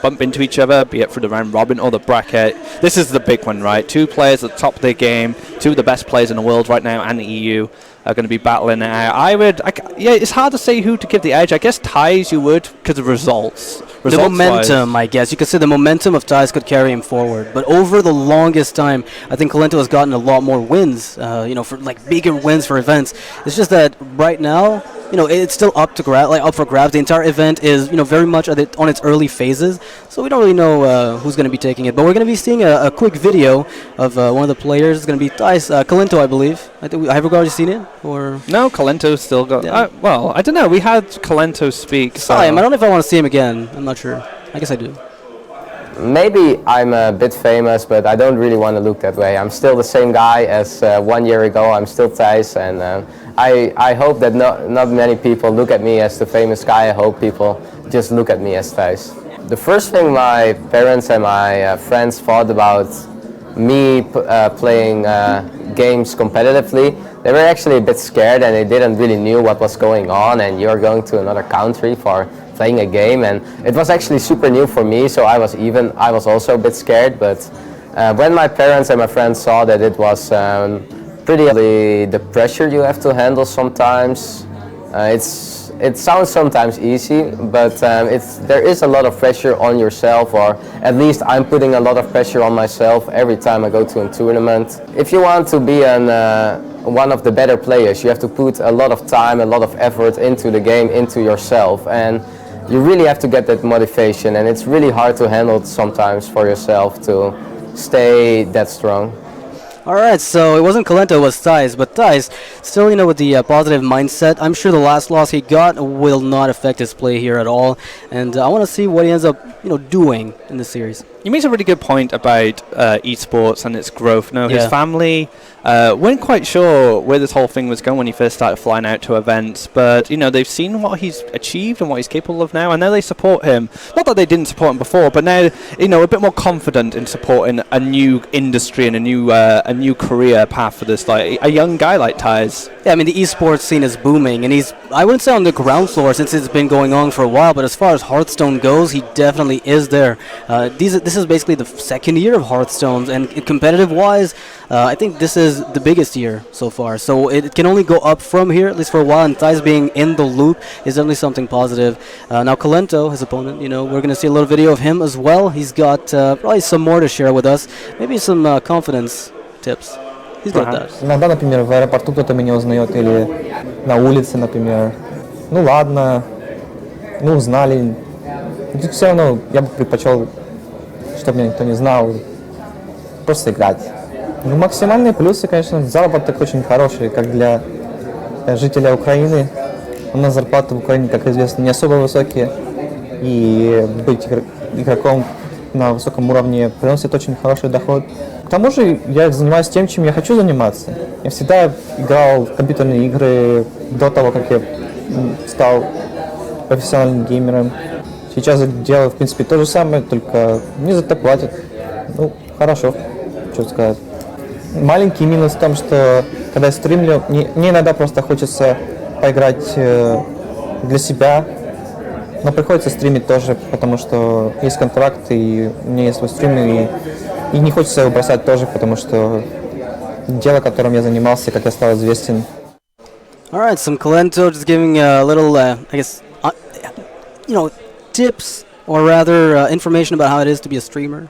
bump into each other, be it through the round robin or the bracket. This is the big one, right? Two players at the top of their game, two of the best players in the world right now, and the EU are going to be battling it out. Yeah, it's hard to say who to give the edge. I guess Thijs you would because of results. The momentum, I guess. You could say the momentum of Thijs could carry him forward. But over the longest time, I think Kolento has gotten a lot more wins, for like bigger wins for events. It's just that right now, it's still up for grabs. The entire event is, very much on its early phases. So we don't really know who's going to be taking it. But we're going to be seeing a quick video of one of the players. It's going to be Thijs, Kolento, I believe. Have you already seen it? Or no, Kolento's still got. Yeah. Well, I don't know. We had Kolento speak. So I don't know if I want to see him again. I'm not sure. I guess I do. Maybe I'm a bit famous, but I don't really want to look that way. I'm still the same guy as 1 year ago. I'm still Thijs, and I hope that not many people look at me as the famous guy. I hope people just look at me as Thijs. The first thing my parents and my friends thought about me playing games competitively, they were actually a bit scared and they didn't really knew what was going on, and you're going to another country for playing a game, and it was actually super new for me, so I was also a bit scared. But when my parents and my friends saw that it was pretty the pressure you have to handle sometimes, it sounds sometimes easy, but there is a lot of pressure on yourself, or at least I'm putting a lot of pressure on myself every time I go to a tournament. If you want to be one of the better players, you have to put a lot of time, a lot of effort into the game, into yourself, and you really have to get that motivation, and it's really hard to handle sometimes for yourself to stay that strong. Alright, so it wasn't Kolento, it was Thijs, but Thijs, still, with the positive mindset, I'm sure the last loss he got will not affect his play here at all, and I want to see what he ends up, doing in this series. You made a really good point about esports and its growth. His family weren't quite sure where this whole thing was going when he first started flying out to events, but they've seen what he's achieved and what he's capable of now, and now they support him. Not that they didn't support him before, but now a bit more confident in supporting a new industry and a new career path for this, like a young guy like Thijs. Yeah, I mean the esports scene is booming, and he's, I wouldn't say on the ground floor since it's been going on for a while, but as far as Hearthstone goes, he definitely is there. This is basically the second year of Hearthstone, and competitive-wise, I think this is the biggest year so far. So it can only go up from here, at least for a while, and Thijs being in the loop is definitely something positive. Now Kolento, his opponent, we're going to see a little video of him as well. He's got probably some more to share with us, maybe some confidence tips. He's got that. Иногда, например, в аэропорту кто-то меня узнает, или на улице, например. Ну ладно, узнали. Тут все равно я бы предпочел, чтобы меня никто не знал, просто играть. Максимальные плюсы, конечно, заработок очень хороший, как для жителя Украины. У нас зарплаты в Украине, как известно, не особо высокие, и быть игроком на высоком уровне приносит очень хороший доход. К тому же я занимаюсь тем, чем я хочу заниматься. Я всегда играл в компьютерные игры до того, как я стал профессиональным геймером. Сейчас я делаю, в принципе, то же самое, только мне за это платят. Хорошо, что сказать. Маленький минус в том, что когда я стримлю, мне иногда просто хочется поиграть для себя, но приходится стримить тоже, потому что есть контракт, и у меня есть свой стрим, и не хочется его бросать тоже, потому что дело, которым я занимался, как я стал известен. Alright, some Kolento just giving a little, I guess, tips, or rather information about how it is to be a streamer.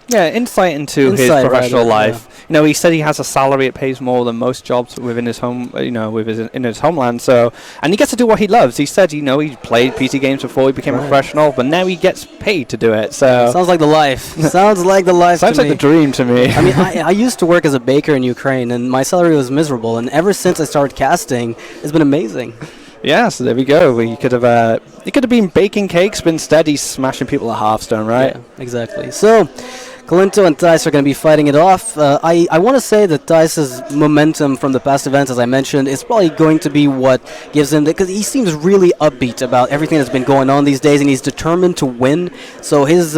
Yeah, insight into his professional life. Yeah. He said he has a salary that pays more than most jobs within his home, in his homeland. So, and he gets to do what he loves. He said, he played PC games before he became a professional, but now he gets paid to do it. So sounds like the life. Sounds like the life. Sounds like the dream to me. I mean, I used to work as a baker in Ukraine, and my salary was miserable. And ever since I started casting, it's been amazing. Yeah, so there we go. He could have been baking cakes, but instead he's smashing people at Hearthstone, right? Yeah, exactly. So Kolento and Thijs are going to be fighting it off. I want to say that Thijs' momentum from the past events, as I mentioned, is probably going to be what gives him, because he seems really upbeat about everything that's been going on these days, and he's determined to win. So his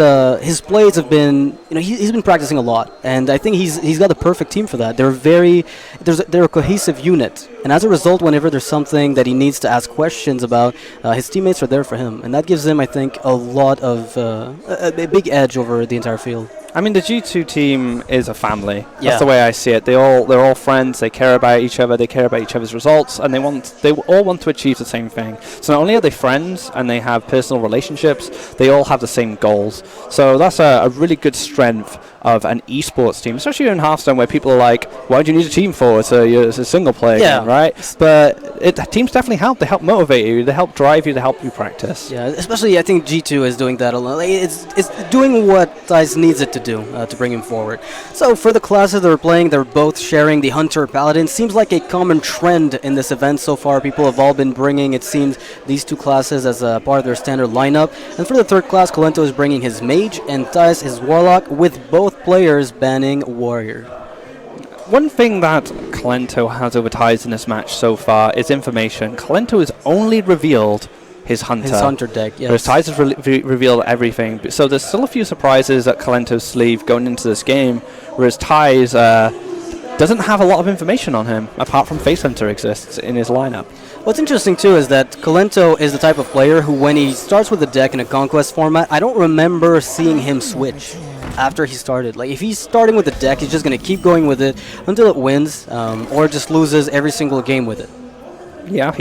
plays have been, he's been practicing a lot, and I think he's got the perfect team for that. They're a cohesive unit, and as a result, whenever there's something that he needs to ask questions about, his teammates are there for him, and that gives him, I think, a lot of a big edge over the entire field. I mean, the G2 team is a family. Yeah. That's the way I see it. They're all friends. They care about each other. They care about each other's results, and they all want to achieve the same thing. So not only are they friends and they have personal relationships, they all have the same goals. So that's a really good strength of an esports team, especially in Hearthstone, where people are like, "Why do you need a team for? It's a single player game, right?" But teams definitely help. They help motivate you. They help drive you. They help you practice. Yeah, especially I think G2 is doing that a lot. It's doing what Thijs needs it to do to bring him forward. So for the classes they're playing, they're both sharing the Hunter Paladin. Seems like a common trend in this event so far. People have all been bringing, it seems, these two classes as a part of their standard lineup. And for the third class, Kolento is bringing his Mage and Thijs his Warlock, with both players banning Warrior. One thing that Kolento has over Thijs in this match so far is information. Kolento has only revealed his Hunter deck, yes. Whereas Thijs has revealed everything. So there's still a few surprises at Kolento's sleeve going into this game, whereas Thijs doesn't have a lot of information on him, apart from Face Hunter exists in his lineup. What's interesting too is that Kolento is the type of player who, when he starts with a deck in a Conquest format, I don't remember seeing him switch after he started. Like, if he's starting with a deck, he's just going to keep going with it until it wins, or just loses every single game with it. Yeah,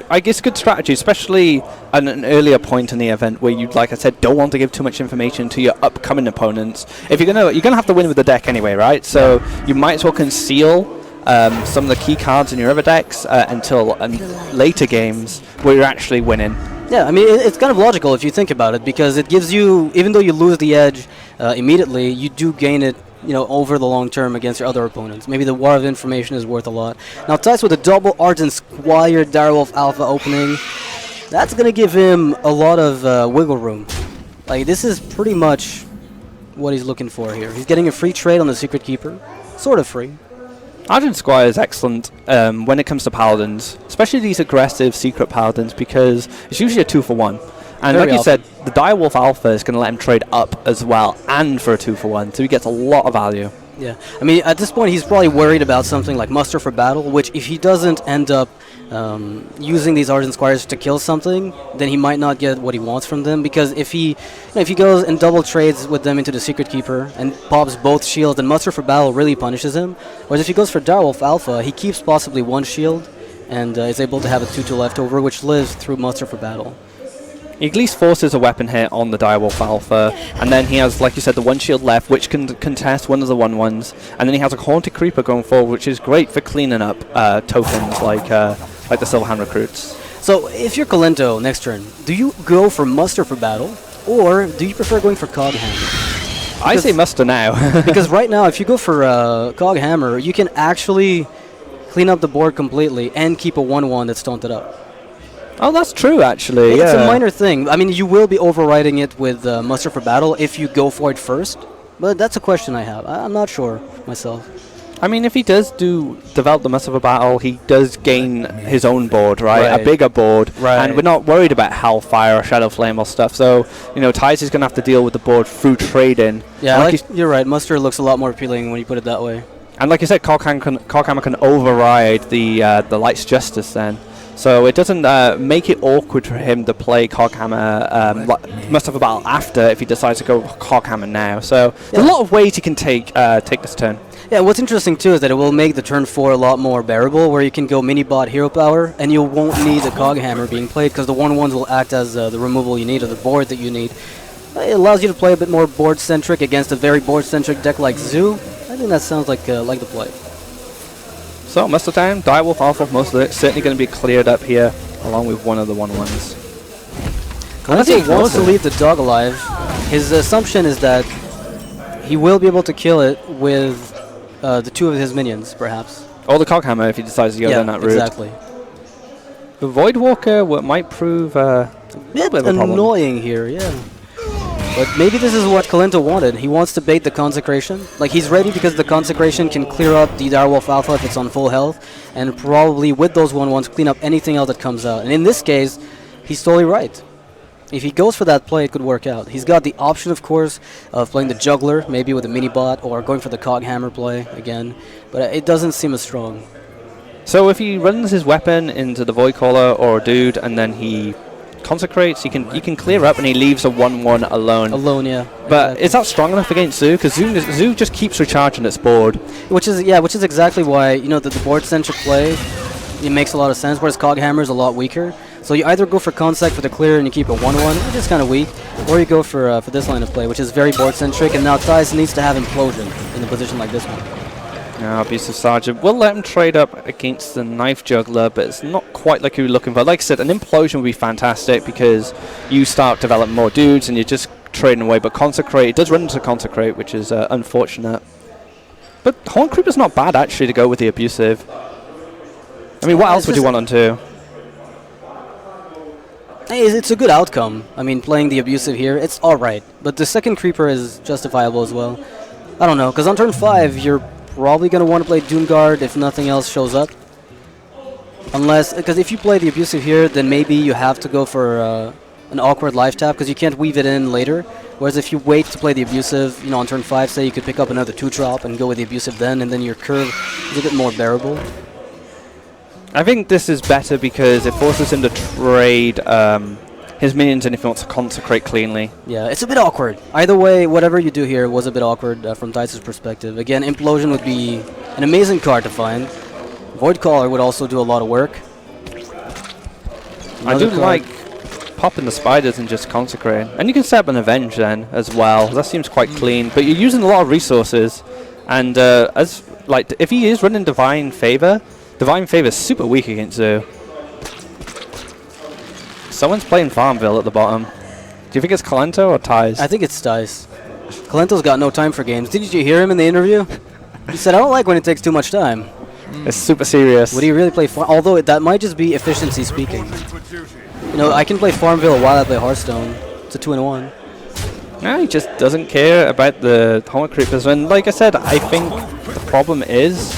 I guess good strategy, especially at an earlier point in the event where you, like I said, don't want to give too much information to your upcoming opponents. If you're gonna have to win with the deck anyway, right? So you might as well conceal some of the key cards in your other decks until later games where you're actually winning. Yeah, I mean, it's kind of logical if you think about it, because it gives you, even though you lose the edge immediately, you do gain it, over the long term against your other opponents. Maybe the War of Information is worth a lot. Now, Thijs with a double Ardent Squire Direwolf Alpha opening, that's going to give him a lot of wiggle room. Like, this is pretty much what he's looking for here. He's getting a free trade on the Secret Keeper. Sort of free. Argent Squire is excellent when it comes to Paladins, especially these aggressive Secret Paladins, because it's usually a 2-for-1. And Very like you often. said, the Direwolf Alpha is going to let him trade up as well, and for a 2-for-1, so he gets a lot of value. Yeah, I mean, at this point, he's probably worried about something like Muster for Battle, which if he doesn't end up using these Ardent Squires to kill something, then he might not get what he wants from them, because if he goes and double trades with them into the Secret Keeper and pops both shields, then Muster for Battle really punishes him. Whereas if he goes for Direwolf Alpha, he keeps possibly one shield and is able to have a 2-2 left over, which lives through Muster for Battle. He at least forces a weapon hit on the Direwolf Alpha, and then he has, like you said, the one shield left, which can contest one of the 1/1s, and then he has a Haunted Creeper going forward, which is great for cleaning up tokens like the Silverhand Recruits. So if you're Kolento next turn, do you go for Muster for Battle, or do you prefer going for Cog Hammer? I say Muster now. Because right now, if you go for Cog Hammer, you can actually clean up the board completely and keep a 1/1 that's taunted up. Oh, that's true, actually. It's a minor thing. I mean, you will be overriding it with Muster for Battle if you go for it first, but that's a question I have. I'm not sure myself. I mean, if he does develop the Muster for Battle, he does gain his own board, right? A bigger board. Right. And we're not worried about Hellfire or Shadow Flame or stuff. So, Thijs is going to have to deal with the board through trading. Yeah, you're right. Muster looks a lot more appealing when you put it that way. And like you said, Coghammer can override the Light's Justice then. So it doesn't make it awkward for him to play Coghammer Muster for Battle after if he decides to go Coghammer now. So there's a lot of ways he can take this turn. Yeah, what's interesting too is that it will make the turn 4 a lot more bearable, where you can go mini-bot Hero Power, and you won't need a Coghammer being played, because the 1/1s will act as the removal you need, or the board that you need. It allows you to play a bit more board-centric against a very board-centric deck like Zoo. I think that sounds like the play. So, Muster time, Direwolf Alpha, most of it, certainly going to be cleared up here, along with one of the 1/1s. Kolento wants to leave the dog alive. His assumption is that he will be able to kill it with the 2 of his minions, perhaps. Or the Coghammer if he decides to go down that route. Exactly. The Voidwalker might prove a bit of a problem. Annoying here, yeah. But maybe this is what Kolento wanted. He wants to bait the Consecration. Like, he's ready because the Consecration can clear up the Direwolf Alpha if it's on full health, and probably with those 1/1s clean up anything else that comes out. And in this case, he's totally right. If he goes for that play, it could work out. He's got the option, of course, of playing the Juggler, maybe with a mini-bot, or going for the Coghammer play again, but it doesn't seem as strong. So if he runs his weapon into the Void Caller or Dude, and then he consecrates, he can clear up, and he leaves a 1/1 alone. Alone, yeah. But is that strong enough against Zoo? Because Zoo just keeps recharging its board. Which is exactly why, you know, the board-centric play, it makes a lot of sense, whereas Coghammer is a lot weaker. So you either go for Consec for the clear and you keep a 1/1, which is kind of weak, or you go for this line of play, which is very board-centric, and now Thijs needs to have Implosion in a position like this one. Yeah, Abusive Sergeant. We'll let him trade up against the Knife Juggler, but it's not quite like you were looking for. Like I said, an Implosion would be fantastic because you start developing more dudes and you're just trading away. But Consecrate, it does run into Consecrate, which is unfortunate. But Horn Creeper's not bad, actually, to go with the Abusive. I mean, what else would you want on 2? Hey, it's a good outcome. I mean, playing the Abusive here, it's alright. But the second Creeper is justifiable as well. I don't know, because on turn 5, you're probably going to want to play Doomguard if nothing else shows up. Unless, because if you play the Abusive here, then maybe you have to go for an awkward life tap, because you can't weave it in later. Whereas if you wait to play the Abusive, you know, on turn 5, say, you could pick up another 2-drop and go with the Abusive then, and then your curve is a bit more bearable. I think this is better because it forces him to trade his minions and if he wants to consecrate cleanly. Yeah, it's a bit awkward. Either way, whatever you do here was a bit awkward from Thijs' perspective. Again, Implosion would be an amazing card to find. Void Caller would also do a lot of work. I do like popping the spiders and just consecrating. And you can set up an Avenge then as well. That seems quite clean. But you're using a lot of resources. And if he is running Divine Favor is super weak against Zoo. Someone's playing Farmville at the bottom. Do you think it's Kolento or Thijs? I think it's Thijs. Kolento's got no time for games. Did you hear him in the interview? He said, I don't like when it takes too much time. It's super serious. Would he really play although that might just be efficiency speaking. You know, I can play Farmville while I play Hearthstone. It's a 2-in-1. No, he just doesn't care about the Horn Creepers. And like I said, I think the problem is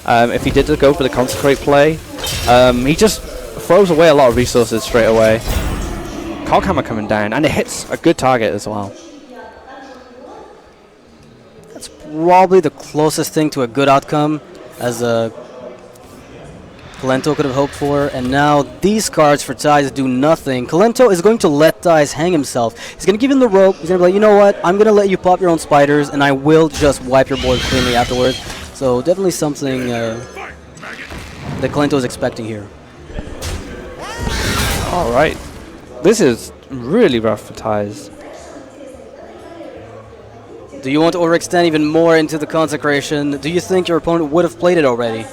if he did go for the Consecrate play, he just throws away a lot of resources straight away. Coghammer coming down, and it hits a good target as well. That's probably the closest thing to a good outcome as Kolento could have hoped for, and now these cards for Thijs do nothing. Kolento is going to let Thijs hang himself. He's going to give him the rope. He's going to be like, you know what, I'm going to let you pop your own spiders, and I will just wipe your board cleanly afterwards. So definitely something that Kolento is expecting here. Alright. This is really rough for Thijs. Do you want to overextend even more into the Consecration? Do you think your opponent would have played it already?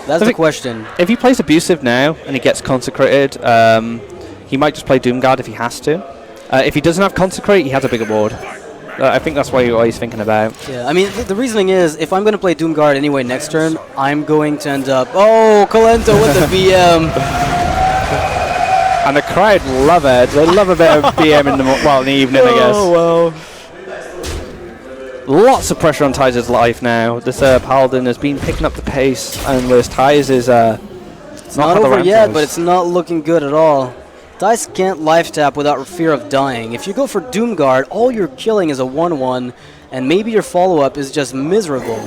That's the question. If he plays Abusive now and he gets Consecrated, he might just play Doomguard if he has to. If he doesn't have Consecrate, he has a bigger board. I think that's what he's thinking about. Yeah, I mean, the reasoning is, if I'm going to play Doomguard anyway next turn, I'm going to end up... Oh, Kolento with the BM! And the crowd love it. They love a bit of BM in the evening, I guess. Oh, well. Lots of pressure on Thijs' life now. This Paladin has been picking up the pace, and whereas Thijs is it's not over yet, but it's not looking good at all. Thijs can't life tap without fear of dying. If you go for Doomguard, all you're killing is a 1/1, and maybe your follow-up is just miserable.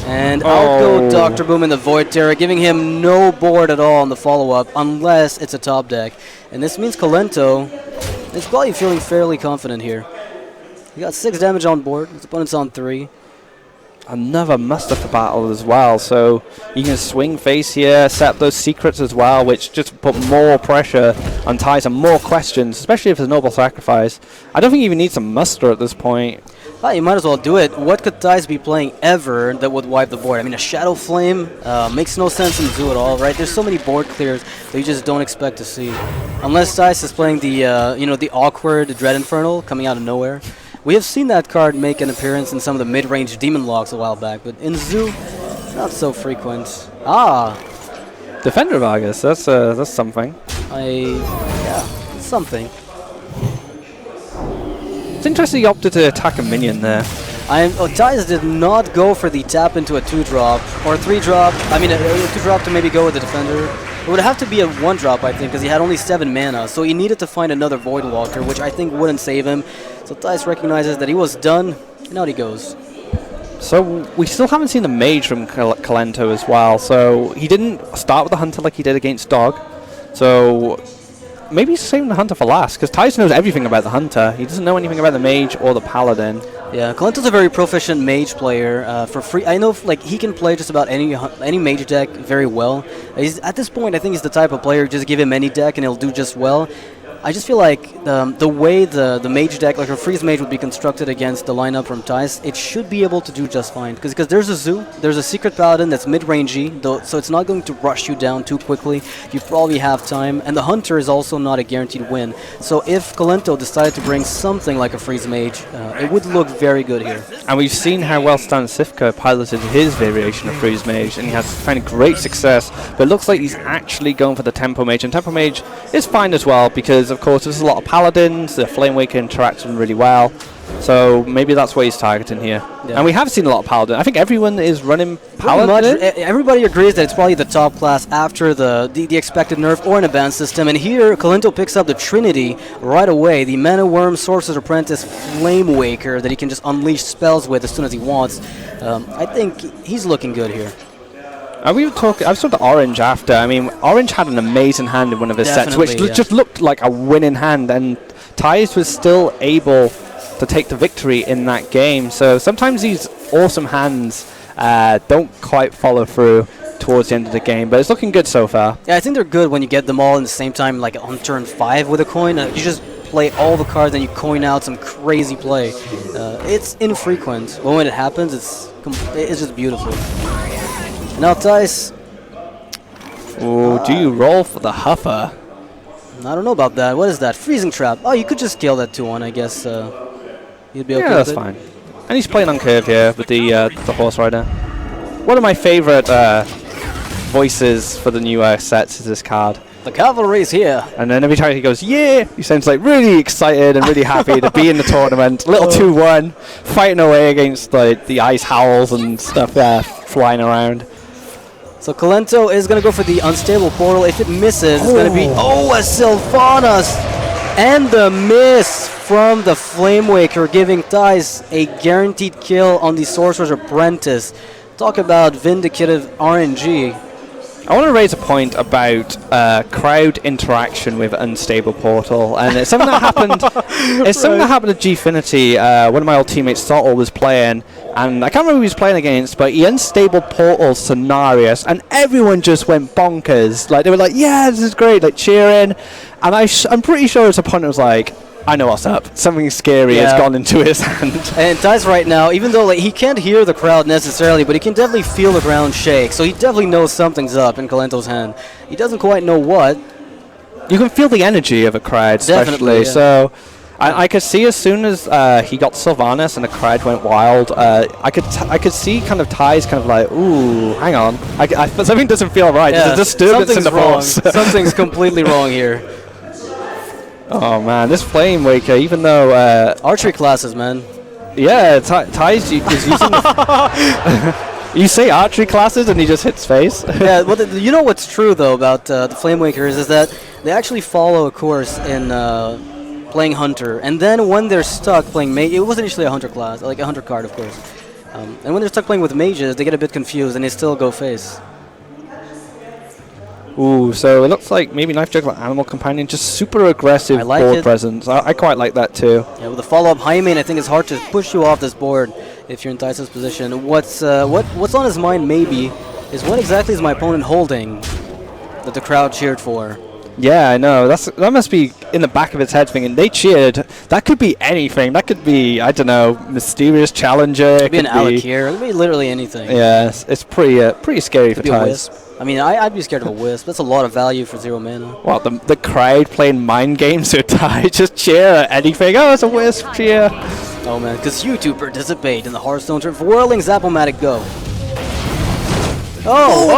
And out go Dr. Boom in the Void Terror, giving him no board at all on the follow-up, unless it's a top deck. And this means Kolento is probably feeling fairly confident here. He got 6 damage on board, his opponent's on 3. Another Mustafa battle as well, so you can swing face here, set up those secrets as well, which just put more pressure on Thijs and more questions, especially if it's a Noble Sacrifice. I don't think he even needs a muster at this point. Well, you might as well do it. What could Thijs be playing ever that would wipe the board? I mean, a Shadow Flame makes no sense in Zoo at all, right? There's so many board clears that you just don't expect to see. Unless Thijs is playing the, the awkward Dread Infernal coming out of nowhere. We have seen that card make an appearance in some of the mid-range Demon Locks a while back, but in Zoo, it's not so frequent. Ah! Defender of Argus, that's something. Yeah, it's something. It's interesting he opted to attack a minion there. Thijs did not go for the tap into a 2-drop or 3-drop. I mean, a 2-drop to maybe go with the defender. It would have to be a 1-drop, I think, because he had only 7 mana. So he needed to find another Void Walker, which I think wouldn't save him. So Thijs recognizes that he was done, and out he goes. So we still haven't seen the mage from Kolento as well. So he didn't start with the hunter like he did against Dog. So maybe he's saving the hunter for last, because Thijs knows everything about the hunter. He doesn't know anything about the mage or the paladin. Yeah, Kolento's a very proficient mage player. For free, I know like he can play just about any mage deck very well. At this point, I think he's the type of player just give him any deck and he'll do just well. I just feel like the way the mage deck, like a freeze mage, would be constructed against the lineup from Thijs, it should be able to do just fine. Because there's a zoo, there's a secret paladin that's mid-rangey, so it's not going to rush you down too quickly. You probably have time, and the hunter is also not a guaranteed win. So if Kolento decided to bring something like a freeze mage, it would look very good here. And we've seen how well StarSeries piloted his variation of freeze mage, and he has found great success. But it looks like he's actually going for the tempo mage, and tempo mage is fine as well, because of course there's a lot of paladins, the Flame Waker interacts with them really well, so maybe that's what he's targeting here. Yeah. And we have seen a lot of paladin. I think everyone is running paladin. Everybody agrees that it's probably the top class after the expected nerf or an advanced system, and here Kolento picks up the Trinity right away, the Mana Worm, Sorcerer's Apprentice, Flame Waker that he can just unleash spells with as soon as he wants. I think he's looking good here. I've saw the Orange after. I mean, Orange had an amazing hand in one of his sets, which just looked like a winning hand, and Thijs was still able to take the victory in that game. So sometimes these awesome hands don't quite follow through towards the end of the game, but it's looking good so far. Yeah, I think they're good when you get them all in the same time, like on turn 5 with a coin. You just play all the cards and you coin out some crazy play. It's infrequent, but when it happens, it's just beautiful. Now Thijs. Oh, do you roll for the Huffer? I don't know about that. What is that? Freezing Trap. Oh, you could just kill that 2-1, I guess. You'd be okay with it. Yeah, that's fine. And he's playing on curve here with the Horse Rider. One of my favorite voices for the newer sets is this card. The cavalry's here. And then every time he goes, yeah, he sounds like really excited and really happy to be in the tournament. Little 2-1, fighting away against the ice howls and stuff flying around. So Kolento is going to go for the unstable portal. If it misses, it's going to be, a Sylvanas! And the miss from the Flame Waker, giving Thijs a guaranteed kill on the Sorcerer's Apprentice. Talk about vindicative RNG. I want to raise a point about crowd interaction with Unstable Portal, and it's something that happened. It's something that happened at Gfinity. One of my old teammates, Sottle, was playing, and I can't remember who he was playing against, but he Unstable Portal Scenarios, and everyone just went bonkers. Like they were like, "Yeah, this is great!" Like cheering, and I'm pretty sure his opponent was like, I know what's up. Something scary has gone into his hand. And Thijs right now, even though he can't hear the crowd necessarily, but he can definitely feel the ground shake. So he definitely knows something's up in Kolento's hand. He doesn't quite know what. You can feel the energy of a crowd, especially. So I could see as soon as he got Sylvanas and the crowd went wild, I could see kind of Thijs kind of like, ooh, hang on. Something doesn't feel right. There's a disturbance in the force. Something's completely wrong here. Oh man, this Flame Waker, even though archery classes, man. Yeah, Thijs is using. You say archery classes and he just hits face. Yeah, well, you know what's true though about the Flame Wakers is that they actually follow a course in playing Hunter, and then when they're stuck playing Mage, it was initially a Hunter class, like a Hunter card, of course. And when they're stuck playing with mages, they get a bit confused and they still go face. Ooh, so it looks like maybe Knife Juggler Animal Companion, just super aggressive board presence. I quite like that too. Yeah, with the follow-up high main, I think it's hard to push you off this board if you're in Thijs' position. What's on his mind maybe is what exactly is my opponent holding that the crowd cheered for? Yeah, I know. That must be in the back of his head thinking, they cheered. That could be anything. That could be, I don't know, Mysterious Challenger. It could be an Alec here. It could be literally anything. Yeah, it's pretty scary for Thijs. I mean, I'd be scared of a Wisp. That's a lot of value for 0 mana. Well, the crowd playing mind games with Thijs, just cheer at anything. Oh, it's a Wisp, cheer. Oh, man, because you two participate in the Hearthstone Tour. Whirling Zap-O-Matic, go. Oh,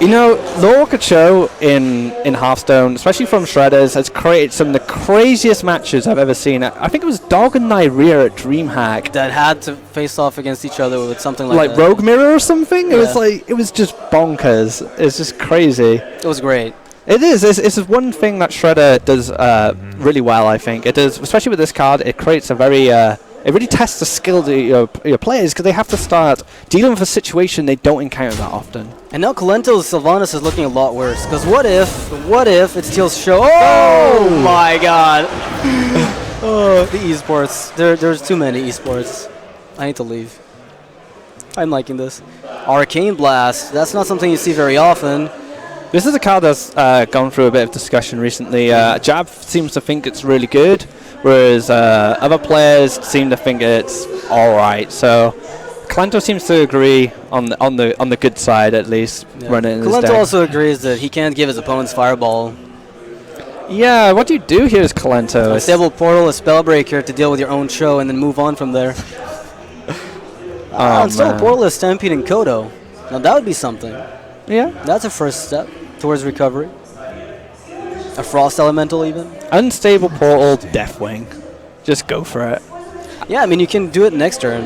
You know, Lorca Cho in Hearthstone, especially from Shredders, has created some of the craziest matches I've ever seen. I think it was Dog and Nyria at DreamHack that had to face off against each other with something like that. Rogue Mirror or something. Yeah. It was just bonkers. It's just crazy. It was great. It is. It's one thing that Shredder does really well. I think it does, especially with this card. It creates a very it really tests the skills of your players, because they have to start dealing with a situation they don't encounter that often. And now Kolento's Sylvanas is looking a lot worse, because what if it steals show? Oh my god! Oh, the esports. There's too many esports. I need to leave. I'm liking this. Arcane Blast. That's not something you see very often. This is a card that's gone through a bit of discussion recently. Jab seems to think it's really good, whereas other players seem to think it's all right. So Kolento seems to agree on the good side, at least. Yeah. Run it in his Kolento deck. also agrees that he can't give his opponent's fireball. Yeah, what do you do here is Kolento? Unstable Portal, a Spellbreaker to deal with your own show and then move on from there. Unstable Portal is Stampede and Kodo. Now that would be something. Yeah. That's a first step towards recovery. A Frost Elemental even. Unstable Portal, Deathwing. Just go for it. Yeah, I mean you can do it next turn.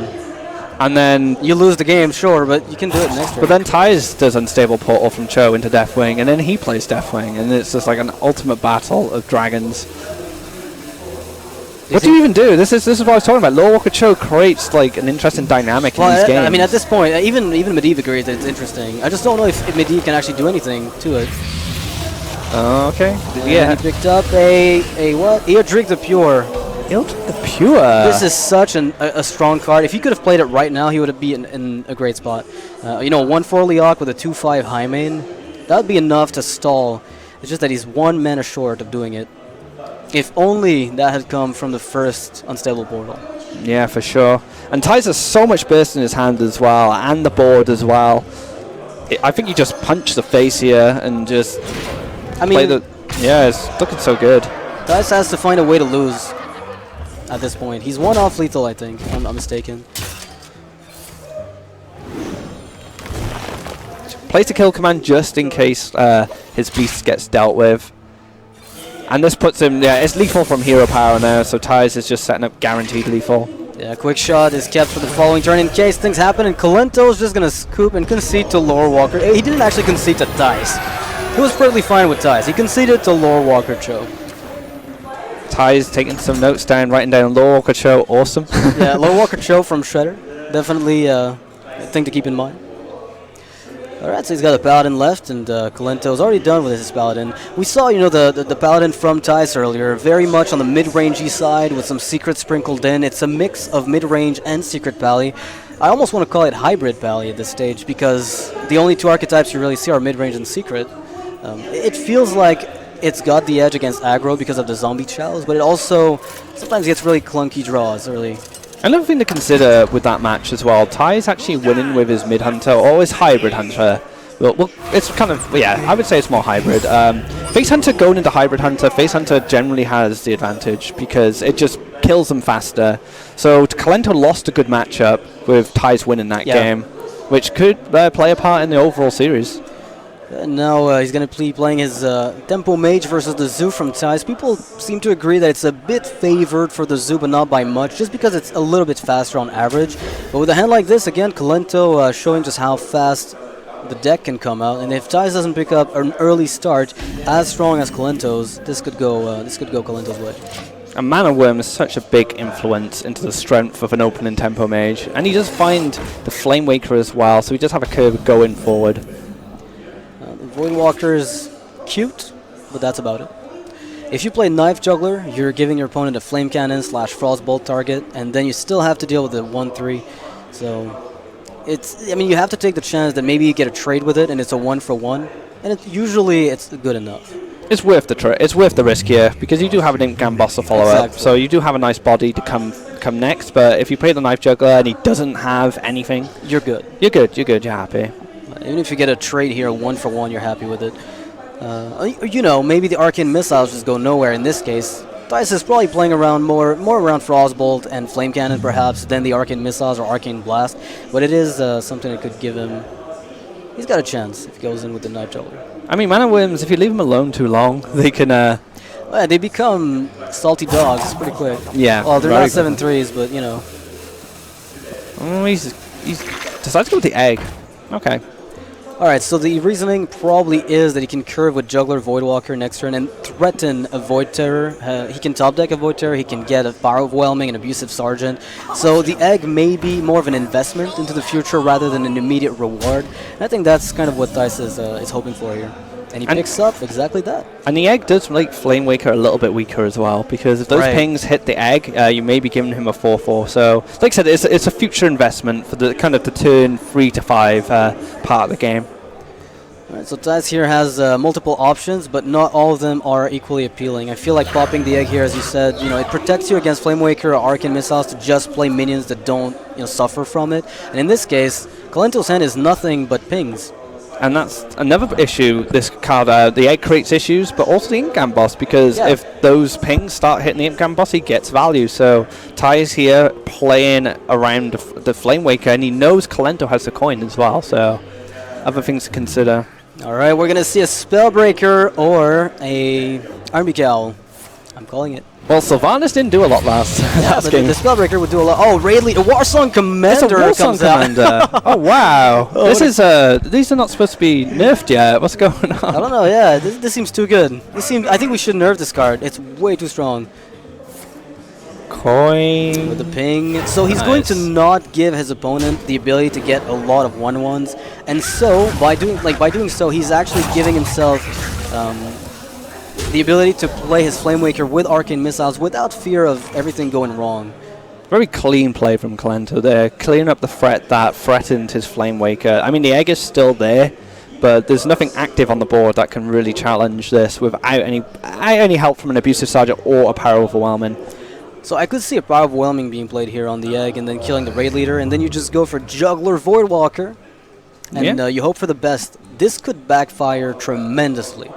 And then You lose the game, sure, but you can do it next turn. But then Tyz does Unstable Portal from Cho into Deathwing, and then he plays Deathwing, and it's just like an ultimate battle of dragons. What do you even do? This is what I was talking about. Lore Walker Cho creates like an interesting dynamic in these games. I mean, at this point, even Medivh agrees that it's interesting. I just don't know if Medivh can actually do anything to it. Okay. Yeah. He picked up a what? Eardrig the Pure. Eardrig the Pure. This is such a strong card. If he could have played it right now, he would be in a great spot. You know, 1/4 Leok with a 2/5 high main. That would be enough to stall. It's just that he's 1 mana short of doing it. If only that had come from the first Unstable Portal. Yeah, for sure. And Tyz has so much burst in his hand as well, and the board as well. I think you just punch the face here and just play the... Yeah, it's looking so good. Tyz has to find a way to lose at this point. He's 1 off lethal, I think, if I'm not mistaken. Plays the kill command just in case his beast gets dealt with. And this puts him, it's lethal from hero power now, so Tyz is just setting up guaranteed lethal. Yeah, quick shot is kept for the following turn in case things happen, and Kolento's just going to scoop and concede to Lore Walker. He didn't actually concede to Tyz. He was perfectly fine with Tyz. He conceded to Lore Walker Cho. Tyz taking some notes down, writing down Lore Walker Cho, awesome. Yeah, Lore Walker Cho from Shredder. Definitely a thing to keep in mind. Alright, so he's got a Paladin left, and Kolento's already done with his Paladin. We saw, you know, the Paladin from Tyz earlier, very much on the mid-rangey side with some secret sprinkled in. It's a mix of mid-range and secret Pally. I almost want to call it hybrid Pally at this stage, because the only 2 archetypes you really see are mid-range and secret. It feels like it's got the edge against aggro because of the zombie chows, but it also sometimes gets really clunky draws early. Another thing to consider with that match as well, Tyz actually winning with his mid hunter or his hybrid hunter. Well, it's kind of, I would say it's more hybrid. Face hunter going into hybrid hunter, face hunter generally has the advantage because it just kills them faster. So Kolento lost a good matchup with Tyz winning that game, which could play a part in the overall series. And now he's going to be playing his Tempo Mage versus the Zoo from Tyz. People seem to agree that it's a bit favored for the Zoo, but not by much, just because it's a little bit faster on average. But with a hand like this, again, Kolento showing just how fast the deck can come out. And if Tyz doesn't pick up an early start as strong as Kolento's, this could go Kolento's way. And Mana Worm is such a big influence into the strength of an opening Tempo Mage. And he does find the Flame Waker as well, so he does have a curve going forward. Voidwalker is cute, but that's about it. If you play Knife Juggler, you're giving your opponent a Flame Cannon / Frostbolt target, and then you still have to deal with the 1/3. So it's, I mean, you have to take the chance that maybe you get a trade with it, and it's a 1-for-1, and usually it's good enough. It's worth the it's worth the risk here because you do have an Imp Gambos to follow up, so you do have a nice body to come next. But if you play the Knife Juggler and he doesn't have anything, you're good. You're good. You're happy. Even if you get a trade here, 1-for-1, you're happy with it. You know, maybe the Arcane Missiles just go nowhere in this case. Tyz is probably playing around more around Frostbolt and Flame Cannon perhaps than the Arcane Missiles or Arcane Blast, but it is something that could give him He's got a chance if he goes in with the Knight Juggler. I mean, mana worms, if you leave them alone too long, they can... Well, they become salty dogs pretty quick. Yeah. Well, they're very not 7/3s, but you know. Oh, he's decided to go with the egg. Okay. Alright, so the reasoning probably is that he can curve with Juggler Voidwalker next turn and threaten a Void Terror. He can top deck a Void Terror, he can get a Power Overwhelming, an Abusive Sergeant. So the egg may be more of an investment into the future rather than an immediate reward. And I think that's kind of what Thijs is hoping for here. And he picks up exactly that. And the egg does make Flame Waker a little bit weaker as well, because if those pings hit the egg, you may be giving him a 4/4. So, like I said, it's a future investment for the kind of the turn 3 to 5 part of the game. Alright, so Thijs here has multiple options, but not all of them are equally appealing. I feel like popping the egg here, as you said, it protects you against Flame Waker or Arcane Missiles to just play minions that don't suffer from it. And in this case, Kolento's hand is nothing but pings. And that's another issue, this card, the egg creates issues, but also the Imp boss, because if those pings start hitting the Imp boss, he gets value. So Thijs here playing around the Flame Waker, and he knows Kolento has the coin as well, so other things to consider. Alright, we're going to see a Spellbreaker or a Army Cowl. I'm calling it. Well, Sylvanas didn't do a lot last game. The Spellbreaker would do a lot. Oh, Raid Leader, Warsong Commander comes out. Oh, wow. These are not supposed to be nerfed yet. What's going on? I don't know, yeah. This seems too good. I think we should nerf this card. It's way too strong. Coin. With the ping. So he's going to not give his opponent the ability to get a lot of 1/1s. And so, by doing so, he's actually giving himself the ability to play his Flame Waker with Arcane Missiles without fear of everything going wrong. Very clean play from Kolento there, clearing up the threat that threatened his Flame Waker. I mean, the egg is still there, but there's nothing active on the board that can really challenge this without any help from an Abusive Sergeant or a Power Overwhelming. So I could see a Power Overwhelming being played here on the egg and then killing the Raid Leader, and then you just go for Juggler Voidwalker, and you hope for the best. This could backfire tremendously.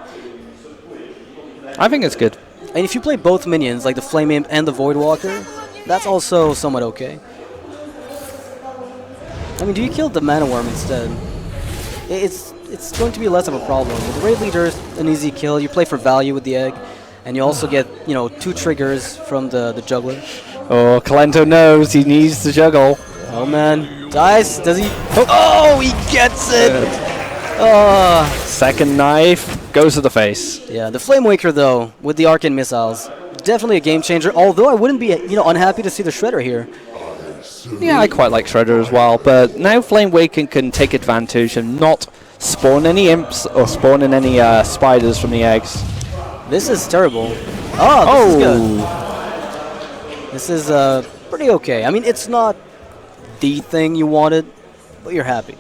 I think it's good. And if you play both minions, like the Flame Imp and the Voidwalker, that's also somewhat okay. I mean, do you kill the Mana Worm instead? It's going to be less of a problem. With the Raid Leader, an easy kill. You play for value with the egg, and you also get 2 triggers from the Juggler. Oh, Kolento knows he needs to juggle. Oh man, Thijs, does he? Oh, he gets it! Second knife goes to the face. Yeah, the Flame Waker though, with the Arcane Missiles, definitely a game changer. Although I wouldn't be, unhappy to see the Shredder here. Yeah, I quite like Shredder as well, but now Flame Waker can take advantage and not spawn any imps or spawning any spiders from the eggs. This is terrible. This is good. This is pretty okay. I mean, it's not the thing you wanted, but you're happy.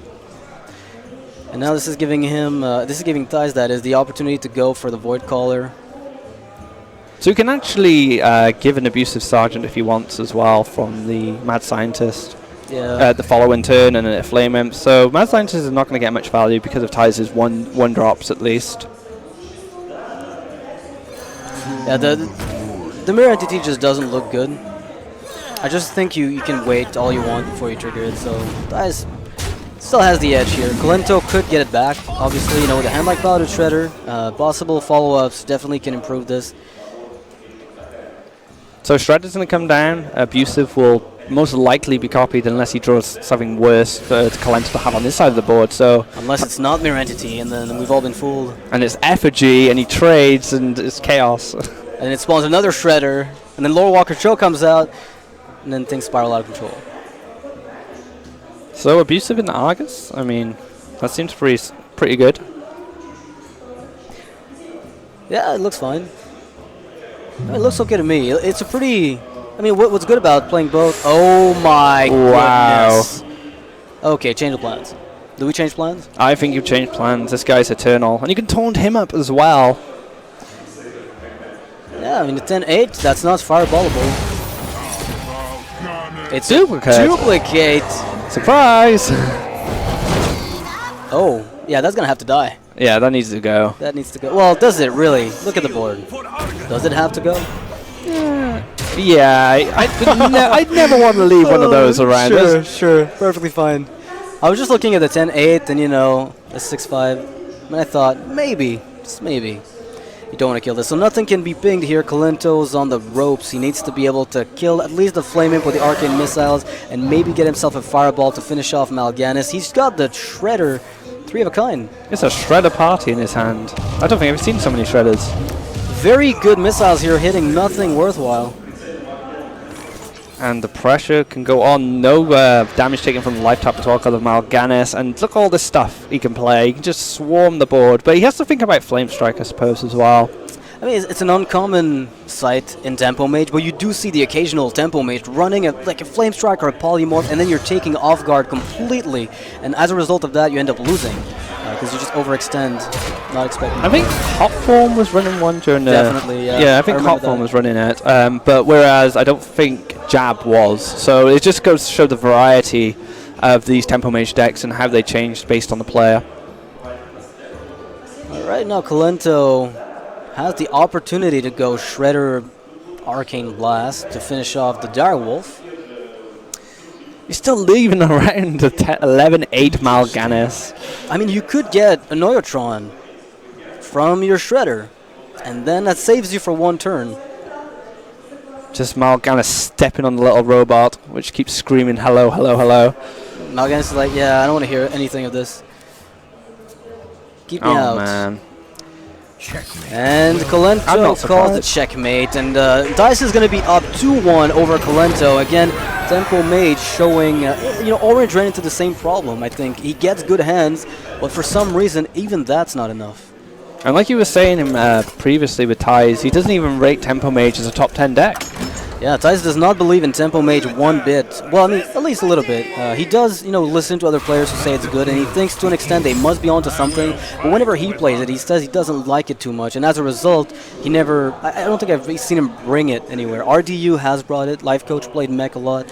And now this is giving him, giving Thijs, that is, the opportunity to go for the Void Caller. So you can actually give an Abusive Sergeant if he wants as well from the Mad Scientist. Yeah. The following turn and a Flame Imp. So Mad Scientist is not going to get much value because of Thijs' one drops at least. Yeah, the Mirror Entity just doesn't look good. I just think you can wait all you want before you trigger it, so Thijs still has the edge here. Kolento could get it back, obviously, with a hand like Paladin Shredder. Possible follow-ups definitely can improve this. So Shredder's going to come down. Abusive will most likely be copied unless he draws something worse for Kolento to have on this side of the board. So unless it's not Mirror Entity, and then we've all been fooled. And it's Effigy, and he trades, and it's chaos. And it spawns another Shredder, and then Lore Walker Cho comes out, and then things spiral out of control. So Abusive in the Argus? I mean, that seems pretty good. Yeah, it looks fine. I mean, it looks okay to me. It's a pretty... I mean, what's good about playing both? Oh my goodness. Okay, change the plans. Do we change plans? I think you've changed plans. This guy's Eternal. And you can taunt him up as well. Yeah, I mean, the 10-8, that's not fireballable. It's duplicate. Surprise! Oh, yeah, that's going to have to die. Yeah, that needs to go. That needs to go. Well, does it really? Look at the board. Does it have to go? Yeah, I'd never want to leave one of those around. Sure, perfectly fine. I was just looking at the 10-8, and That's 6-5. And I thought, maybe, just maybe, you don't want to kill this. So nothing can be pinged here. Kolento's on the ropes. He needs to be able to kill at least the Flame Imp with the Arcane Missiles and maybe get himself a Fireball to finish off Mal'Ganis. He's got the Shredder, 3 of a kind. It's a Shredder party in his hand. I don't think I've seen so many Shredders. Very good missiles here, hitting nothing worthwhile. And the pressure can go on. No damage taken from the life tap as well because of Mal'Ganis. And look at all this stuff he can play. He can just swarm the board. But he has to think about Flame Strike, I suppose, as well. I mean, it's an uncommon sight in Tempo Mage, but you do see the occasional Tempo Mage running like a Flame Strike or a Polymorph, and then you're taking off guard completely. And as a result of that, you end up losing because you just overextend, not expecting. I think Hot Form was running one during the... Definitely, yeah. Yeah, I think Hot Form was running it. But whereas I don't think Jab was. So it just goes to show the variety of these Tempo Mage decks and how they changed based on the player. All right, now Kolento has the opportunity to go Shredder Arcane Blast to finish off the Direwolf. You're still leaving around the 11-8 Mal'Ganis. I mean, you could get a Neutron from your Shredder, and then that saves you for one turn. Just Mal'Ganis stepping on the little robot, which keeps screaming, hello, hello, hello. Mal'Ganis is like, yeah, I don't want to hear anything of this. Keep me out. Oh, man. Checkmate. And Kolento calls it checkmate, and Dice is going to be up 2-1 over Kolento. Again, Tempo Mage showing, Orange ran into the same problem, I think. He gets good hands, but for some reason, even that's not enough. And like you were saying previously with Thijs, he doesn't even rate Tempo Mage as a top 10 deck. Yeah, Thijs does not believe in Tempo Mage one bit. Well, I mean, at least a little bit. He does, listen to other players who say it's good, and he thinks to an extent they must be onto something. But whenever he plays it, he says he doesn't like it too much, and as a result, he never... I don't think I've seen him bring it anywhere. RDU has brought it. Life Coach played mech a lot.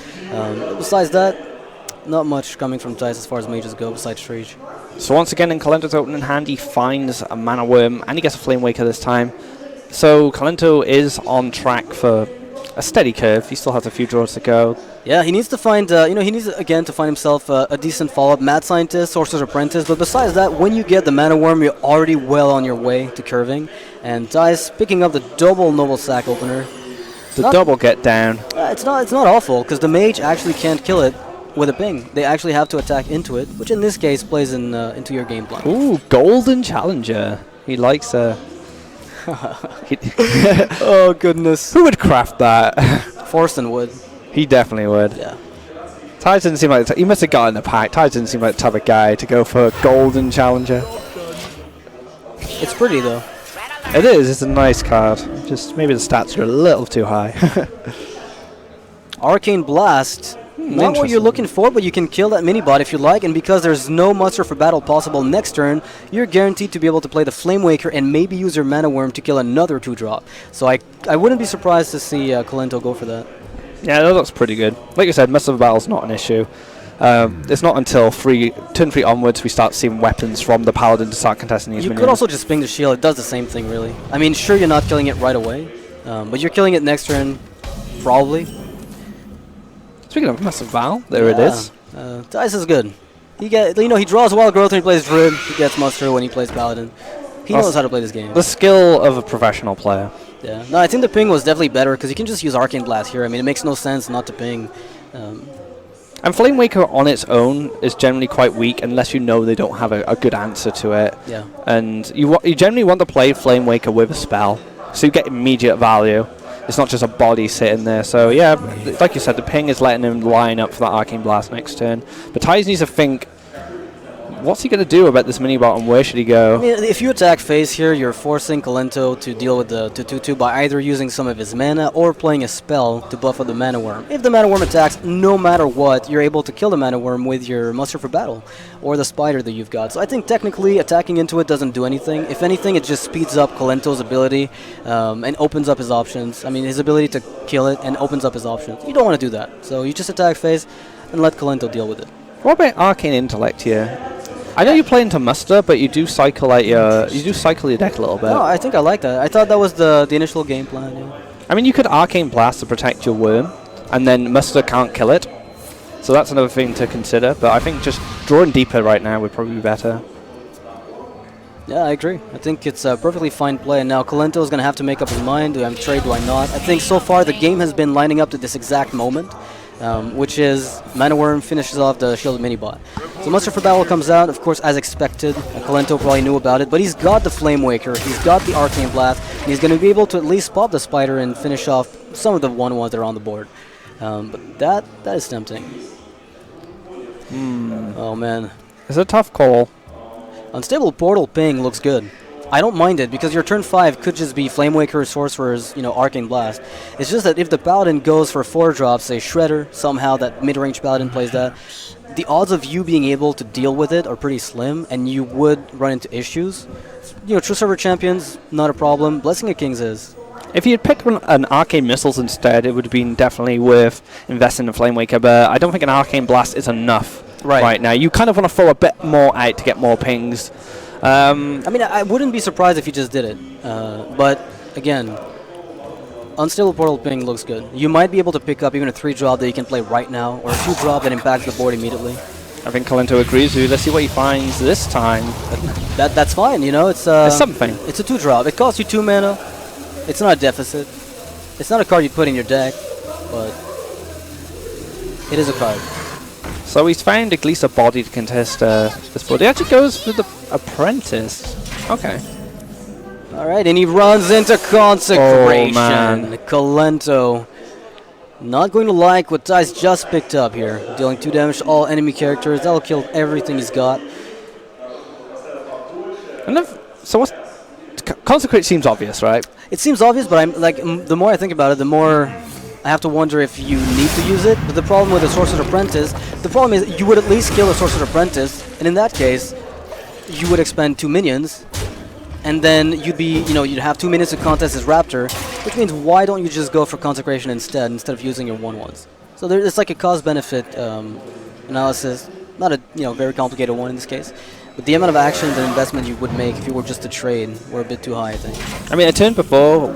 Besides that, not much coming from Thijs as far as mages go, besides Strage. So once again, in Kolento's opening hand, he finds a Mana Worm, and he gets a Flame Waker this time. So Kolento is on track for a steady curve. He still has a few draws to go. Yeah, he needs to find, he needs, again, to find himself a decent follow-up. Mad Scientist, Sorcerer's Apprentice, but besides that, when you get the Mana Worm, you're already well on your way to curving. And Dice picking up the double Noble Sack Opener. The double get down. It's not awful, because the Mage actually can't kill it with a ping. They actually have to attack into it, which in this case plays into your game plan. Ooh, Golden Challenger. He likes oh, goodness. Who would craft that? Forsten would. He definitely would. Yeah. Thijs didn't seem like he must have gotten a pack. Thijs didn't seem like the type of guy to go for a Golden Challenger. It's pretty, though. It is. It's a nice card. Just maybe the stats are a little too high. Arcane Blast. Not what you're looking for, but you can kill that mini-bot if you like, and because there's no muster for battle possible next turn, you're guaranteed to be able to play the Flame Waker and maybe use your Mana Worm to kill another 2-drop. So I wouldn't be surprised to see Kolento go for that. Yeah, that looks pretty good. Like you said, muster for battle's not an issue. It's not until turn 3 onwards we start seeing weapons from the Paladin to start contesting these minions. You could also just ping the shield. It does the same thing, really. I mean, sure, you're not killing it right away, but you're killing it next turn, probably. Speaking of Massive Val, there it is. Dice is good. He draws Wild Growth when he plays Druid. He gets Muster when he plays Paladin. He knows how to play this game. The skill of a professional player. Yeah. No, I think the ping was definitely better because you can just use Arcane Blast here. I mean, it makes no sense not to ping. And Flame Waker on its own is generally quite weak unless you know they don't have a good answer to it. Yeah. And you generally want to play Flame Waker with a spell, so you get immediate value. It's not just a body sitting there. So yeah, like you said, the ping is letting him line up for that Arcane Blast next turn. But Thijs needs to think, what's he going to do about this mini-bot and where should he go? I mean, if you attack phase here, you're forcing Kolento to deal with the 2-2 by either using some of his mana or playing a spell to buff up the Mana Worm. If the Mana Worm attacks, no matter what, you're able to kill the Mana Worm with your Muster for Battle or the Spider that you've got. So I think technically attacking into it doesn't do anything. If anything, it just speeds up Kolento's ability and opens up his options. I mean, his ability to kill it and opens up his options. You don't want to do that. So you just attack phase and let Kolento deal with it. What about Arcane Intellect here? I know you play into Muster, but you do cycle your deck a little bit. No, I think I like that. I thought that was the initial game plan. Yeah. I mean, you could Arcane Blast to protect your worm, and then Muster can't kill it. So that's another thing to consider. But I think just drawing deeper right now would probably be better. Yeah, I agree. I think it's a perfectly fine play. And now Kolento is going to have to make up his mind. Do I trade? Do I not? I think so far the game has been lining up to this exact moment, which is Mana Worm finishes off the Shielded Minibot. So Muster for Battle comes out, of course, as expected. Kolento probably knew about it, but he's got the Flame Waker, he's got the Arcane Blast, and he's going to be able to at least pop the Spider and finish off some of the 1-1s that are on the board. But that is tempting. Oh man. It's a tough call. Unstable Portal Ping looks good. I don't mind it because your turn 5 could just be Flame Waker, Sorcerer's, Arcane Blast. It's just that if the Paladin goes for 4 drops, say Shredder, somehow that mid-range Paladin plays that, the odds of you being able to deal with it are pretty slim, and you would run into issues. True Server Champions, not a problem. Blessing of Kings is. If you had picked an Arcane Missiles instead, it would have been definitely worth investing in Flame Waker, but I don't think an Arcane Blast is enough right now. You kind of want to throw a bit more out to get more pings. I mean, I wouldn't be surprised if you just did it, but again, Unstable Portal Ping looks good. You might be able to pick up even a 3-drop that you can play right now, or a 2-drop that impacts the board immediately. I think Kolento agrees with you. Let's see what he finds this time. That's fine, it's something. It's a 2-drop. It costs you 2 mana. It's not a deficit. It's not a card you put in your deck, but it is a card. So he's found at least a body to contest this board. He actually goes for the Apprentice. Okay. Alright, and he runs into Consecration. Oh, man. Kolento not going to like what Thijs just picked up here. Dealing 2 damage to all enemy characters. That'll kill everything he's got. So what's... Consecrate seems obvious, right? It seems obvious, but I'm like, the more I think about it, the more I have to wonder if you need to use it. But the problem with the Sorcerer's Apprentice, the problem is you would at least kill the Sorcerer's Apprentice, and in that case, you would expend 2 minions, and then you'd be, you'd have 2 minutes to contest his Raptor, which means why don't you just go for Consecration instead of using your 1/1s? So it's like a cost-benefit analysis, not a very complicated one in this case. But the amount of actions and investment you would make if you were just to trade were a bit too high, I think. I mean, a turn before,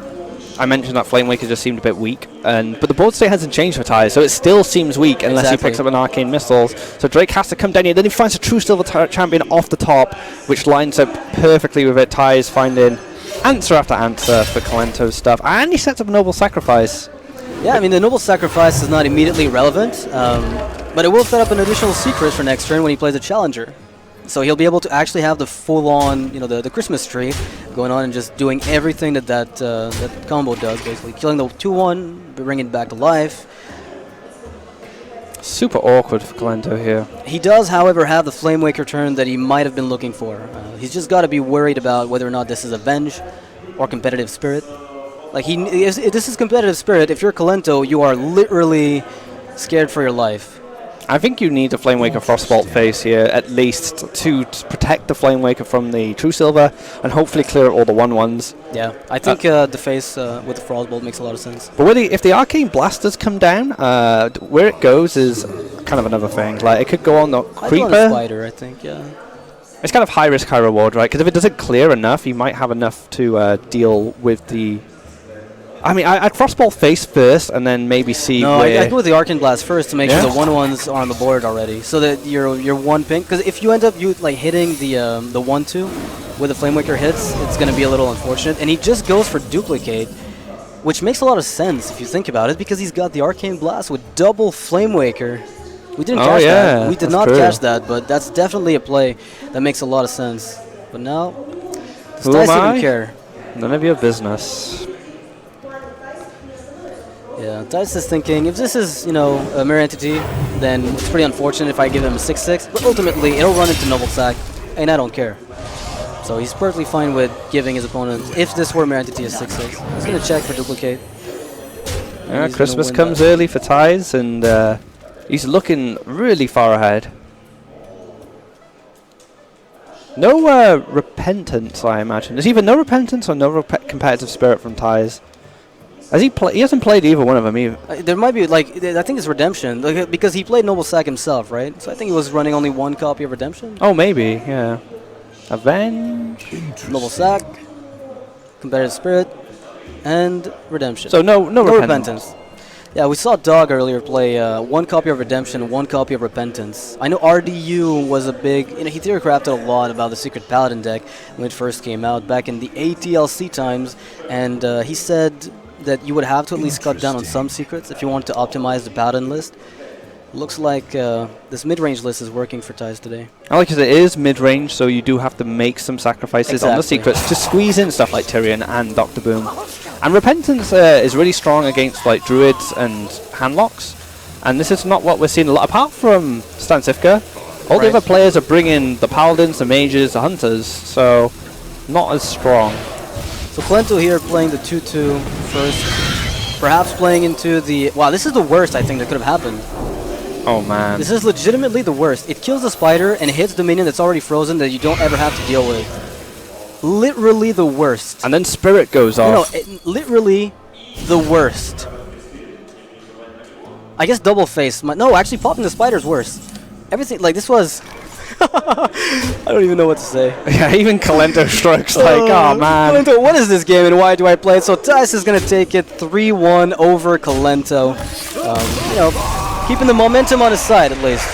I mentioned that Flame Waker just seemed a bit weak, but the board state hasn't changed for Thijs, so it still seems weak unless he picks up an Arcane Missiles. So Drake has to come down here, then he finds a True Silver Champion off the top, which lines up perfectly with it. Thijs finding answer after answer for Kolento's stuff, and he sets up a Noble Sacrifice. Yeah, I mean, the Noble Sacrifice is not immediately relevant, but it will set up an additional secret for next turn when he plays a Challenger. So he'll be able to actually have the full-on, the Christmas tree going on and just doing everything that combo does, basically. Killing the 2-1, bringing it back to life. Super awkward for Kolento here. He does, however, have the Flame Waker turn that he might have been looking for. He's just got to be worried about whether or not this is Avenge or Competitive Spirit. Like, if this is Competitive Spirit, if you're Kolento, you are literally scared for your life. I think you need a Flame Waker Frostbolt face here, at least, to protect the Flame Waker from the True Silver, and hopefully clear all the 1/1s. Yeah, I think the face with the Frostbolt makes a lot of sense. But if the Arcane Blasters come down, where it goes is kind of another thing. Like, it could go on the Creeper. I'd go on the Spider, I think, yeah. It's kind of high risk, high reward, right? Because if it doesn't clear enough, you might have enough to deal with the... I mean, I'd Frostbolt face first, and then maybe see No, where... I'd go with the Arcane Blast first to make sure the 1/1s are on the board already, so that your 1 ping... Because if you end up hitting the 1/2 with the Flame Waker hits, it's going to be a little unfortunate. And he just goes for Duplicate, which makes a lot of sense if you think about it, because he's got the Arcane Blast with double Flame Waker. We didn't catch that. We did not catch that, but that's definitely a play that makes a lot of sense. But now, Who am I? Didn't care. None of your business. Yeah, Thijs is thinking, if this is, a Mirror Entity, then it's pretty unfortunate if I give him a 6/6, but ultimately it'll run into Noble Sack, and I don't care. So he's perfectly fine with giving his opponent, if this were Mirror Entity, a 6/6. He's going to check for Duplicate. Yeah, Christmas comes early for Thijs, and he's looking really far ahead. No Repentance, I imagine. There's either no Repentance or no Competitive Spirit from Thijs. He hasn't played either one of them either. There might be, I think it's Redemption, because he played Noble Sack himself, right? So I think he was running only 1 copy of Redemption. Oh, maybe, yeah. Avenge. Noble Sack, Competitive Spirit, and Redemption. So no Repentance. Yeah, we saw Dog earlier play one copy of Redemption, one copy of Repentance. I know RDU was a big, he theory-crafted a lot about the Secret Paladin deck when it first came out back in the ATLC times, and he said that you would have to at least cut down on some secrets if you want to optimize the Paladin list. Looks like this mid-range list is working for Thijs today. I like it is mid-range, so you do have to make some sacrifices on the secrets to squeeze in stuff like Tyrion and Dr. Boom. And Repentance is really strong against like Druids and Handlocks, and this is not what we're seeing a lot. Apart from StarSeries, all the other players are bringing the Paladins, the Mages, the Hunters, so not as strong. So Kolento here playing the 2-2 first, perhaps playing into the... Wow, this is the worst I think that could have happened. Oh man. This is legitimately the worst. It kills the spider and hits the minion that's already frozen that you don't ever have to deal with. Literally the worst. And then Spirit goes off. Literally the worst. I guess double face. No, actually popping the spider is worse. Everything, like this was... I don't even know what to say. Yeah, even Kolento strokes like, oh man. Kolento, what is this game and why do I play it? So Thijs is going to take it 3-1 over Kolento. Keeping the momentum on his side at least.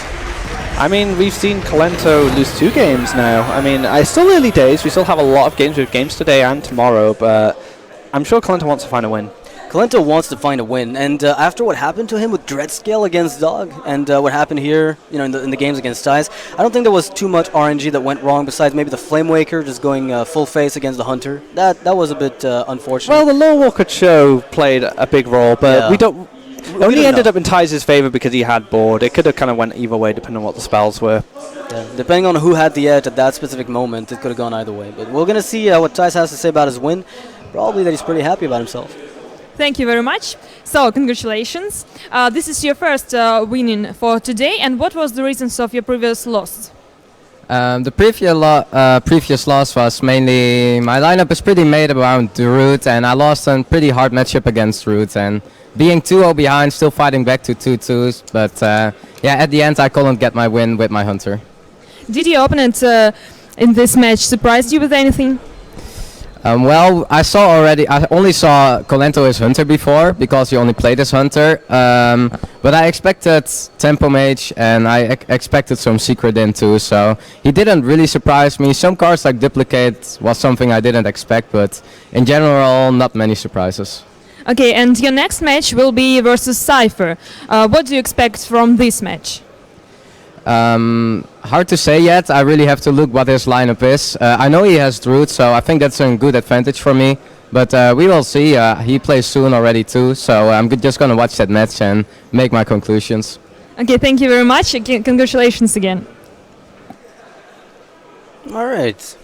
I mean, we've seen Kolento lose 2 games now. I mean, it's still early days. We still have a lot of games. We have games today and tomorrow, but I'm sure Kolento wants to find a win. Kolento wants to find a win, and after what happened to him with Dreadscale against Dog, and what happened here, in the games against Thijs, I don't think there was too much RNG that went wrong. Besides maybe the Flamewaker just going full face against the Hunter. That was a bit unfortunate. Well, the Lore Walker Cho played a big role, but we don't. It only ended up in Thijs' favor because he had board. It could have kind of went either way depending on what the spells were. Yeah, depending on who had the edge at that specific moment, it could have gone either way. But we're going to see what Thijs has to say about his win. Probably that he's pretty happy about himself. Thank you very much. So, congratulations. This is your first winning for today. And what was the reasons of your previous loss? The previous loss was mainly my lineup is pretty made around the Root, and I lost a pretty hard matchup against Root, and being 2-0 behind, still fighting back to 2-2s, but yeah, at the end I couldn't get my win with my Hunter. Did your opponent in this match surprise you with anything? Well, I only saw Kolento as Hunter before, because he only played as Hunter, but I expected Tempo Mage, and I expected some Secret in too, so he didn't really surprise me. Some cards like Duplicate was something I didn't expect, but in general, not many surprises. Okay, and your next match will be versus Cypher. What do you expect from this match? Hard to say yet. I really have to look what his lineup is. I know he has Druid, so I think that's a good advantage for me. But we will see. He plays soon already too, so I'm just going to watch that match and make my conclusions. Okay, thank you very much. Again, congratulations again. All right.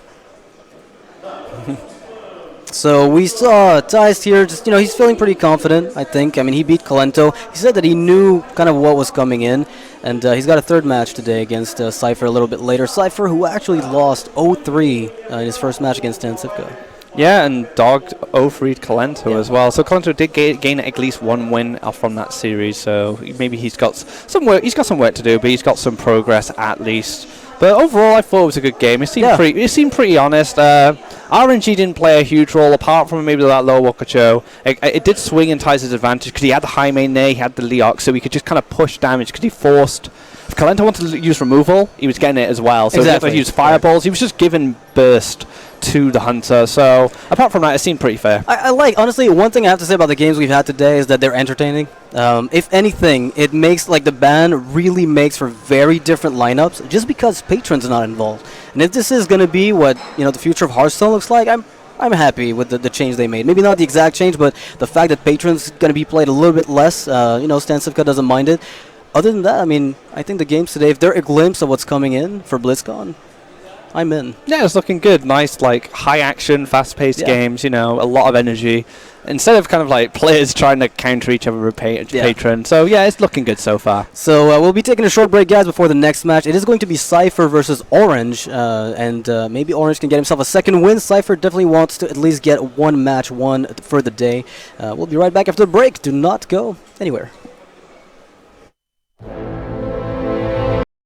So we saw Thijs here, just, he's feeling pretty confident, I think. I mean, he beat Kolento. He said that he knew kind of what was coming in, and he's got a third match today against Cypher a little bit later. Cypher, who actually lost 0-3 in his first match against Tensivka. Yeah, and Dog 0-3'd Kolento as well. So Kolento did gain at least 1 win from that series, so maybe he's got some work. He's got some work to do, but he's got some progress at least. But overall, I thought it was a good game. It seemed pretty honest. RNG didn't play a huge role, apart from maybe that low Walker Cho. It did swing in Thijs' advantage because he had the high main there, he had the Leox, so he could just kind of push damage because he forced. If Kolento wanted to use removal, he was getting it as well. So exactly. He had to use fireballs. He was just giving burst to the Hunter. So apart from that, it seemed pretty fair. I like, honestly, one thing I have to say about the games we've had today is that they're entertaining. If anything, it makes, like, the ban really makes for very different lineups just because Patrons are not involved. And if this is going to be what, the future of Hearthstone looks like, I'm happy with the change they made. Maybe not the exact change, but the fact that Patrons going to be played a little bit less, Stansivka doesn't mind it. Other than that, I mean, I think the games today, if they're a glimpse of what's coming in for BlizzCon, I'm in. Yeah, it's looking good. Nice, like, high-action, fast-paced games, a lot of energy. Instead of kind of like players trying to counter each other with Patron. So, yeah, it's looking good so far. So, we'll be taking a short break, guys, before the next match. It is going to be Cypher versus Orange, and maybe Orange can get himself a second win. Cypher definitely wants to at least get one match won for the day. We'll be right back after the break. Do not go anywhere.